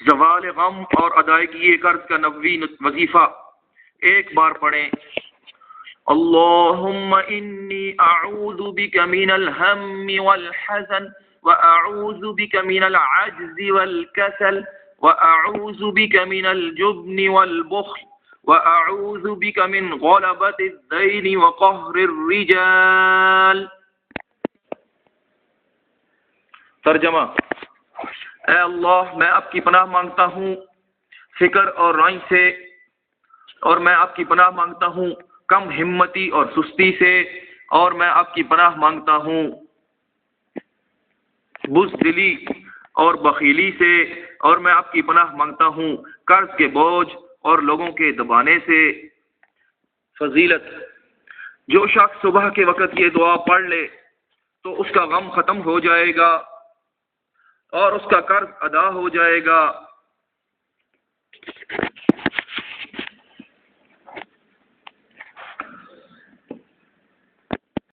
زوال غم اور ادائیگی قرض کا نبوی وظیفہ ایک بار پڑھیں۔ اللہم انی اعوذ بک من الہم والحزن واعوذ بک من العجز والکسل واعوذ بک من الجبن والبخل واعوذ بک من غلبۃ الدین وقہر الرجال۔ ترجمہ: اے اللہ، میں آپ کی پناہ مانگتا ہوں فکر اور رائے سے، اور میں آپ کی پناہ مانگتا ہوں کم ہمتی اور سستی سے، اور میں آپ کی پناہ مانگتا ہوں بزدلی اور بخیلی سے، اور میں آپ کی پناہ مانگتا ہوں قرض کے بوجھ اور لوگوں کے دبانے سے۔ فضیلت: جو شخص صبح کے وقت یہ دعا پڑھ لے تو اس کا غم ختم ہو جائے گا اور اس کا قرض ادا ہو جائے گا۔